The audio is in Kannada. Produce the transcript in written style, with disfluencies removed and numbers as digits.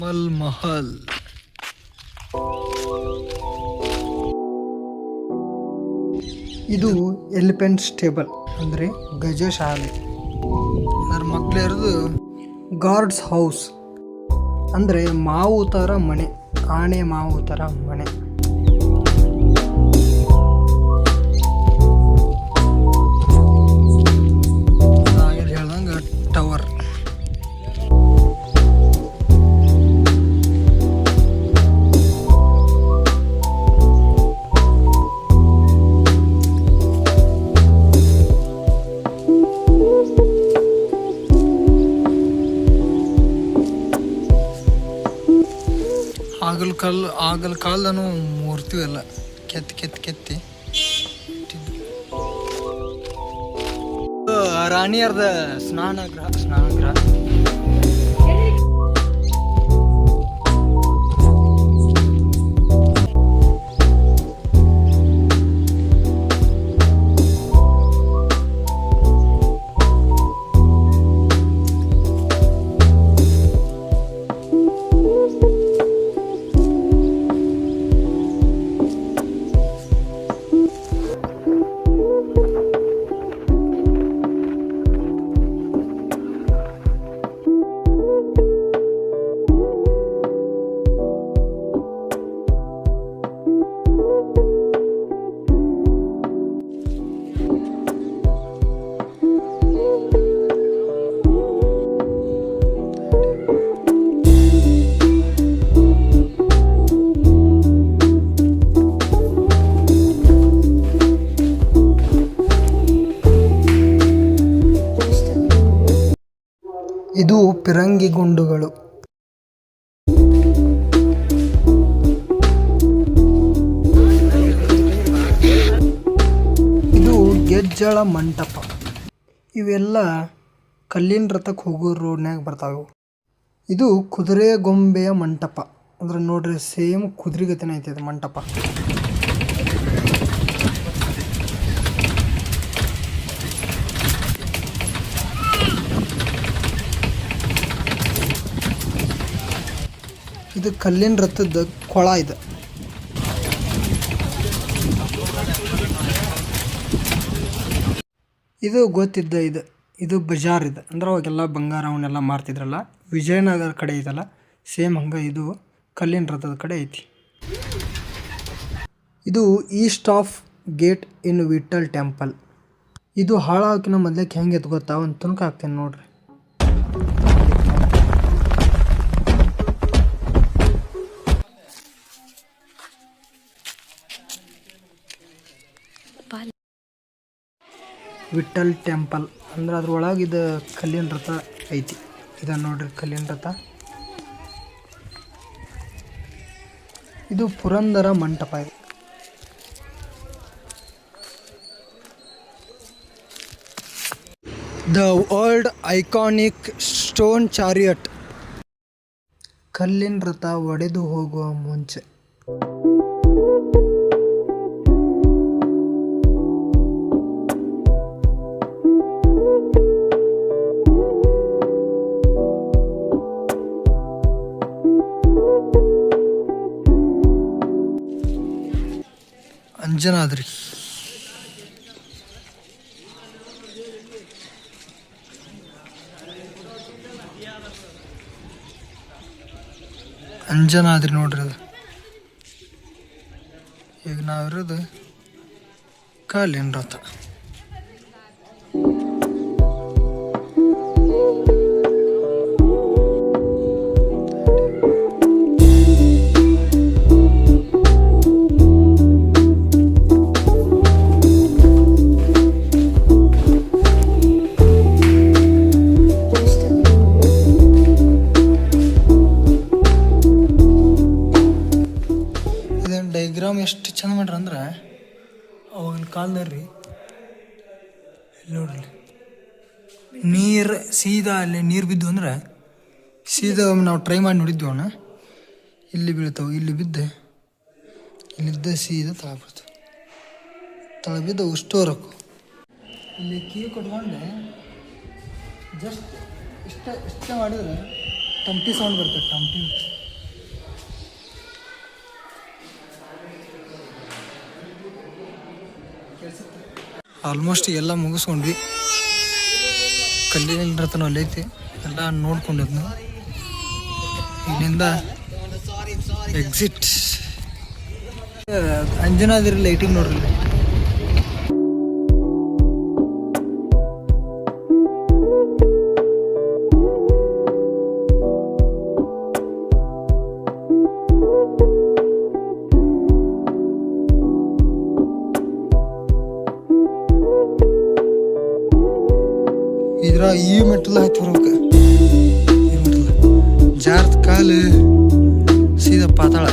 ಮಲ್ ಮಹಲ್ ಇದು ಎಲಿಫೆಂಟ್ ಸ್ಟೇಬಲ್ ಅಂದರೆ ಗಜಶಾಲೆ. ನನ್ನ ಮಕ್ಳಿರೋದು ಗಾರ್ಡ್ಸ್ ಹೌಸ್ ಅಂದರೆ ಮಾವು ಥರ ಮನೆ, ಆನೆ ಮಾವು ಥರ ಮನೆ. ಹೇಳ್ದಂಗೆ ಟವರ್. ಆಗಲ್ ಕಾಲದನು ಮೂರ್ತಿ ಎಲ್ಲ ಕೆತ್ತಿ ರಾಣಿಯರ್ದ ಸ್ನಾನಗೃಹ. ಇದು ಪಿರಂಗಿ ಗುಂಡುಗಳು. ಇದು ಗೆಜ್ಜಳ ಮಂಟಪ. ಇವೆಲ್ಲ ಕಲ್ಲಿನ ರಥಕ್ಕೆ ಹೋಗೋ ರೋಡ್ನ್ಯಾಗ ಬರ್ತಾವೆ. ಇದು ಕುದುರೆ ಗೊಂಬೆಯ ಮಂಟಪ. ಅಂದ್ರೆ ನೋಡ್ರಿ, ಸೇಮ್ ಕುದುರೆಗತಿನ ಐತೆ ಅದು ಮಂಟಪ. ಇದು ಕಲ್ಲಿನ ರಥದ ಕೊಳ ಇದೆ. ಇದು ಗೊತ್ತಿದ್ದ ಇದು ಬಜಾರ್ ಇದೆ. ಅಂದ್ರೆ ಅವಾಗೆಲ್ಲ ಬಂಗಾರ ಅವನ್ನೆಲ್ಲ ಮಾರ್ತಿದ್ರಲ್ಲ, ವಿಜಯನಗರ ಕಡೆ ಇದಲ್ಲ, ಸೇಮ್ ಹಂಗೆ ಇದು ಕಲ್ಲಿನ ರಥದ ಕಡೆ ಐತಿ. ಇದು east of gate in Vitthal temple. ಇದು ಹಾಳಾಕಿನ ಮೊದ್ಲಕ್ಕೆ ಹೆಂಗೆ ಎತ್ತು ಗೊತ್ತಾ, ಒಂದು ತುಣುಕು ಹಾಕ್ತೇನೆ ನೋಡ್ರಿ. ವಿಠಲ್ ಟೆಂಪಲ್ ಅಂದ್ರೆ ಅದ್ರೊಳಗೆ ಇದು ಕಲ್ಲಿನ ರಥ ಐತಿ. ಇದನ್ನು ನೋಡ್ರಿ, ಕಲ್ಲಿನ ರಥ. ಇದು ಪುರಂದರ ಮಂಟಪ ಇದೆ. The world iconic stone chariot. ಕಲ್ಲಿನ ರಥ ಒಡೆದು ಹೋಗುವ ಮುಂಚೆ. ಅಂಜನಾದ್ರಿ. ಅಂಜನಾದ್ರಿ ನೋಡ್ರಿ ಅದು. ಈಗ ನಾವಿರೋದು ಕಲ್ಲಿನ ರಥ. ಡೈಗ್ರಾಮ್ ಎಷ್ಟು ಚಂದ ಮಾಡ್ರಿ ಅಂದ್ರೆ, ಅವಾಗಿನ ಕಾಲದಲ್ಲಿ ನೋಡ್ರಿ, ನೀರು ಸೀದಾ ಅಲ್ಲಿ ನೀರು ಬಿದ್ದು ಅಂದ್ರೆ ಸೀದಾ ನಾವು ಟ್ರೈ ಮಾಡಿ ನೋಡಿದ್ವಿ ಅವನ್ನ, ಇಲ್ಲಿ ಬೀಳ್ತಾವೆ. ಇಲ್ಲಿ ಬಿದ್ದೆ ಇಲ್ಲಿದ್ದ ಸೀದಾ ತಳ ಬಿಡ್ತಾವೆ. ತಳ ಬಿದ್ದು ಉಷ್ಟೋರಕ್ಕು ಇಲ್ಲಿ ಕೀ ಕೊಟ್ಕೊಂಡೆ ಜಸ್ಟ್ ಇಷ್ಟ ಮಾಡಿದ್ರೆ ಟಂಟಿ ಸೌಂಡ್ ಬರ್ತದೆ. ಟಂಟಿ ಆಲ್ಮೋಸ್ಟ್ ಎಲ್ಲ ಮುಗಿಸ್ಕೊಂಡ್ವಿ. ಕಲ್ಲಿನ ರಥನ ಅಲ್ಲೈತಿ, ಎಲ್ಲ ನೋಡ್ಕೊಂಡಿದ್ನು. ಇಲ್ಲಿಂದ ಎಕ್ಸಿಟ್. ಅಂಜನಾದ್ರಿ ಲೈಟಿಂಗ್ ನೋಡ್ರಿ. ಇದ್ರ ಈ ಮೆಟ್ಟಲ ಹತ್ತಿ ಬರ್ಬೇಕು. ಈ ಮೆಟ್ಟಲ ಜಾರ್ದ ಕಾಲು ಸೀದಾ ಪಾತಾಳ.